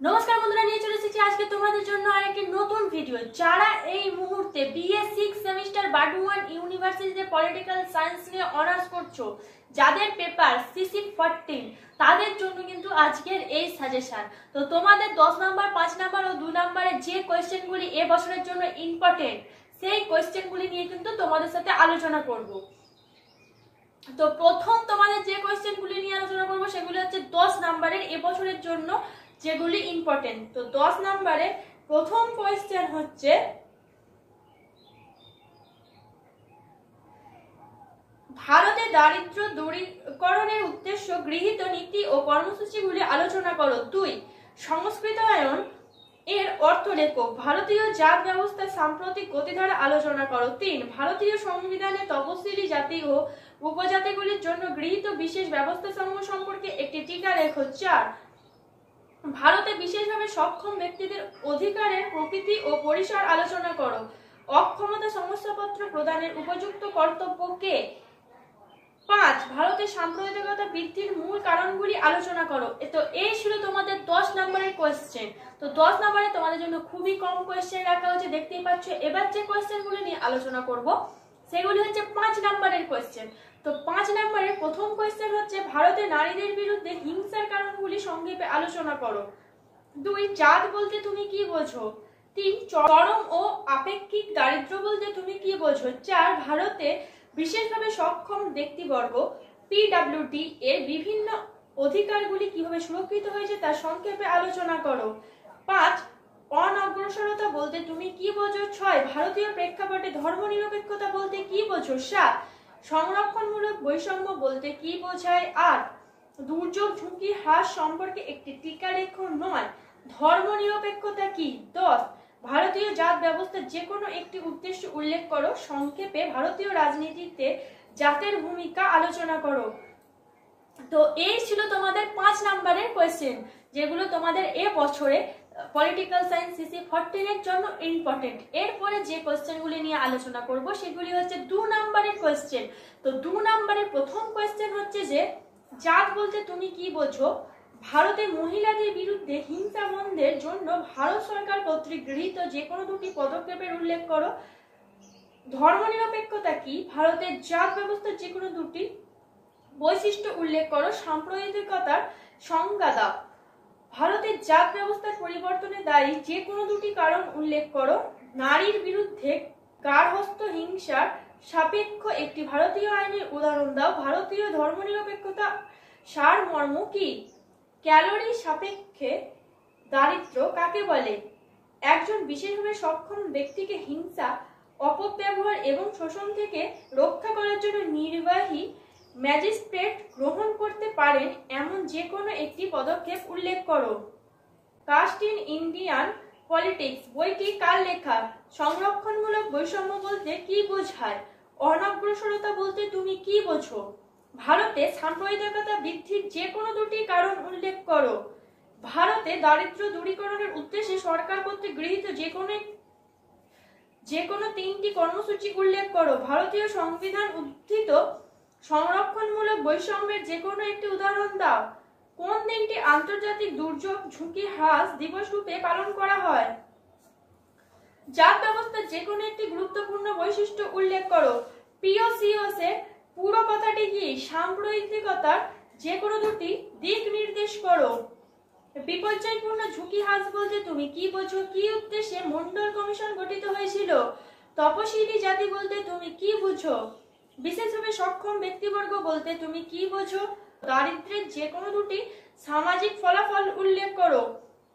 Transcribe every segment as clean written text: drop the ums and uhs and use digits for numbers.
নমস্কার বন্ধুরা, নিয়ে চলে এসেছি আজকে তোমাদের জন্য আরেকটি নতুন ভিডিও। যারা এই মুহূর্তে বিএ 6 সেমিস্টার বার্ডওয়ান ইউনিভার্সিটিতে পলিটিক্যাল সায়েন্স নিয়ে অনার্স করছো, যাদের পেপার সিসি 14, তাদের জন্য কিন্তু আজকের এই সাজেশন। তো তোমাদের 10 নাম্বার, 5 নাম্বার ও 2 নাম্বারের যে কোয়েশ্চেনগুলি এ বছরের জন্য ইম্পর্টেন্ট, সেই কোয়েশ্চেনগুলি নিয়ে কিন্তু তোমাদের সাথে আলোচনা করব। তো প্রথম তোমাদের যে কোয়েশ্চেনগুলি নিয়ে আলোচনা করব সেগুলি হচ্ছে 10 নাম্বারের এবছরের জন্য যেগুলি ইম্পর্টেন্ট। তো 10 নম্বরে প্রথম কোয়েশ্চেন হচ্ছে, ভারতে দারিদ্র দূরীকরণের উদ্দেশ্য গৃহীত নীতি ও কর্মসূচিগুলি আলোচনা করো। 2, সংস্কৃতায়ন এর অর্থ লেখো। ভারতীয় জাত ব্যবস্থার সাম্প্রতিক গতিধারা আলোচনা করো। 3, ভারতীয় সংবিধানে তপশিলি জাতি ও উপজাতিগুলির জন্য গৃহীত বিশেষ ব্যবস্থাসমূহ সম্পর্কে একটি টিকা লেখো। 4, ভারতে বিশেষভাবে সক্ষম ব্যক্তিদের অধিকারের প্রকৃতি ও পরিসর আলোচনা করো। অক্ষমতা শংসাপত্র প্রদানের উপযুক্ত কর্তব্য কে? 5, ভারতের সাম্প্রদায়িকতা বৃদ্ধির মূল কারণগুলি আলোচনা করো। তো এই ছিল তোমাদের 10 নম্বরের কোয়েশ্চেন। তো 10 নম্বরে তোমাদের জন্য খুবই কম কোয়েশ্চেন রাখা হয়েছে, দেখতেই পাচ্ছ। এবার যে কোয়েশ্চেনগুলো নিয়ে আলোচনা করব সেগুলি হচ্ছে 5 নম্বরের কোয়েশ্চেন। তো 5 নম্বরের প্রথম কোয়েশ্চেন হচ্ছে, ভারতে নারীদের বিরুদ্ধে হিংসার কারণগুলি সংক্ষেপে আলোচনা করো। 2, জাত বলতে তুমি কি বোঝো? 3, চরম ও আপেক্ষিক দারিদ্র্য বলতে তুমি কি বোঝো? 4, ভারতে বিশেষভাবে সক্ষম ব্যক্তিবর্গ পিডব্লিউডি এর বিভিন্ন অধিকারগুলি কিভাবে সুরক্ষিত হয়েছে তা সংক্ষেপে আলোচনা করো। 5, অনগ্রসরতা বলতে তুমি কি বোঝো? 6, ভারতীয় প্রেক্ষাপটে ধর্মনিরপেক্ষতা বলতে কি বোঝো? 7, সংরক্ষণমূলক বৈষম্য বলতে কি বোঝায়? 8, দুর্যোগ ঝুঁকি হ্রাস সম্পর্কে একটি টিকা লেখো। 9, ধর্মনিরপেক্ষতা কি? 10, ভারতীয় জাত ব্যবস্থার যে কোনো একটি উদ্দেশ্য উল্লেখ করো। সংক্ষেপে ভারতীয় রাজনীতিতে জাতের ভূমিকা আলোচনা করো। তো এই ছিল তোমাদের 5 নম্বরের কোয়েশ্চেন, যেগুলো তোমাদের এ বছরে পলিটিক্যাল সায়েন্স সিসি 14 এর জন্য ইম্পর্টেন্ট। এরপরে যে কোয়েশ্চেনগুলি নিয়ে আলোচনা করব সেগুলি হচ্ছে 2 নম্বরের কোয়েশ্চেন। তো 2 নম্বরের প্রথম কোয়েশ্চেন হচ্ছে যে, জাত বলতে তুমি কি বোঝো? ভারতে মহিলাদের বিরুদ্ধে হিংসা বন্ধের জন্য ভারত সরকার কর্তৃক গৃহীত যে কোনো 2টি পদক্ষেপের উল্লেখ করো। ধর্মনিরপেক্ষতা কি? ভারতের জাত ব্যবস্থার যে কোনো 2টি বৈশিষ্ট্য উল্লেখ করো। সাম্প্রদায়িকতার সংজ্ঞা দাও। ভারতের জাত ব্যবস্থার পরিবর্তনে দায়ী যে কোনো 2টি কারণ উল্লেখ করো। নারীর বিরুদ্ধে গার্হস্থ্য হিংসার সাপেক্ষ একটি ভারতীয় আইনের উদাহরণ দাও। ভারতীয় ধর্মনিরপেক্ষতা সারমর্ম কি? ক্যালোরি সাপেক্ষে দারিদ্র কাকে বলে? একজন বিশেষভাবে সক্ষম ব্যক্তিকে হিংসা, অপব্যবহার এবং শোষণ থেকে রক্ষা করার জন্য নির্বাহী ম্যাজিস্ট্রেট গ্রহণ করতে পারেন এমন যে কোনো একটি পদক্ষেপ উল্লেখ করো। কাস্ট ইন ইন্ডিয়ান পলিটিক্স বইটি কার লেখা? সংরক্ষণমূলক বৈষম্য বলতে কি বোঝায়? অনগ্রসরতা বলতে তুমি কি বোঝো? ভারতে সাম্প্রদায়িকতা বৃদ্ধির যে কোনো 2টি কারণ উল্লেখ করো। ভারতে দারিদ্র দূরীকরণের উদ্দেশ্যে সরকার কর্তৃক গৃহীত যে কোনো 3টি কর্মসূচি উল্লেখ করো। ভারতীয় সংবিধান উদ্ধৃত সংরক্ষণমূলক বৈষম্যের যে কোনো একটি উদাহরণ দাও। কোন দিনটি আন্তর্জাতিক দুর্যোগ ঝুঁকি হ্রাস দিবস রূপে পালন করা হয়? জাত ব্যবস্থার যে কোনো একটি গুরুত্বপূর্ণ বৈশিষ্ট্য উল্লেখ করো। পিওসিওস এর পুরো কথাটি কি? সাম্প্রদায়িকতার যে কোনো 2টি দিক নির্দেশ করো। বিপর্যয়পূর্ণ ঝুঁকি হ্রাস বলতে তুমি কি বোঝো? কি উদ্দেশ্যে মন্ডল কমিশন গঠিত হয়েছিল? তপশিলি জাতি বলতে তুমি কি বুঝো? বিশেষভাবে সক্ষম ব্যক্তিবর্গ বলতে তুমি কি বোঝো? দারিদ্র্যের যে কোনো 2টি সামাজিক ফলাফল উল্লেখ করো।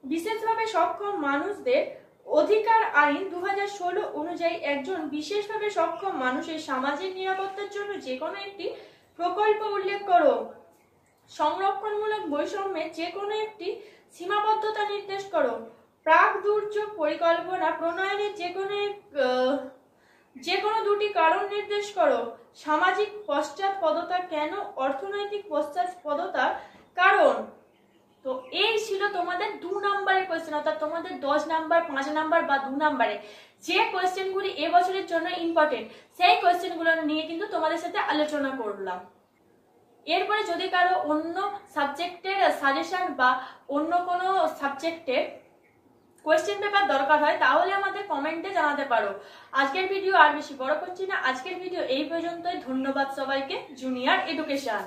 বিশেষভাবে সক্ষম মানুষদের অধিকার আইন 2016 অনুযায়ী একজন বিশেষভাবে সক্ষম মানুষের সামাজিক নিরাপত্তার জন্য যে কোনো একটি প্রকল্প উল্লেখ করো। সংরক্ষণমূলক বৈষম্যের যে কোনো একটি সীমাবদ্ধতা নির্দেশ করো। প্রাক দুর্যোগ পরিকল্পনা প্রণয়নের যে কোনো 2টি কারণ নির্দেশ করো। সামাজিক পশ্চাৎপদতা কেন অর্থনৈতিক পশ্চাৎপদতার কারণ? তো এই ছিল তোমাদের 2 নম্বরের কোয়েশ্চেন, অর্থাৎ তোমাদের 10 নাম্বার, 5 নাম্বার বা 2 নম্বরে যে কোয়েশ্চেনগুলি এবছরের জন্য ইম্পর্টেন্ট, সেই কোয়েশ্চেনগুলো নিয়ে কিন্তু তোমাদের সাথে আলোচনা করলাম। এরপরে যদি কারো অন্য সাবজেক্টের সাজেশন বা অন্য কোনো সাবজেক্টের কোয়েশ্চেন পেপার দরকার হয় তাহলে আমাদের কমেন্টে জানাতে পারো। আজকের ভিডিও আর বেশি বড় করছি না, আজকের ভিডিও এই পর্যন্তই। ধন্যবাদ সবাইকে। Junior education.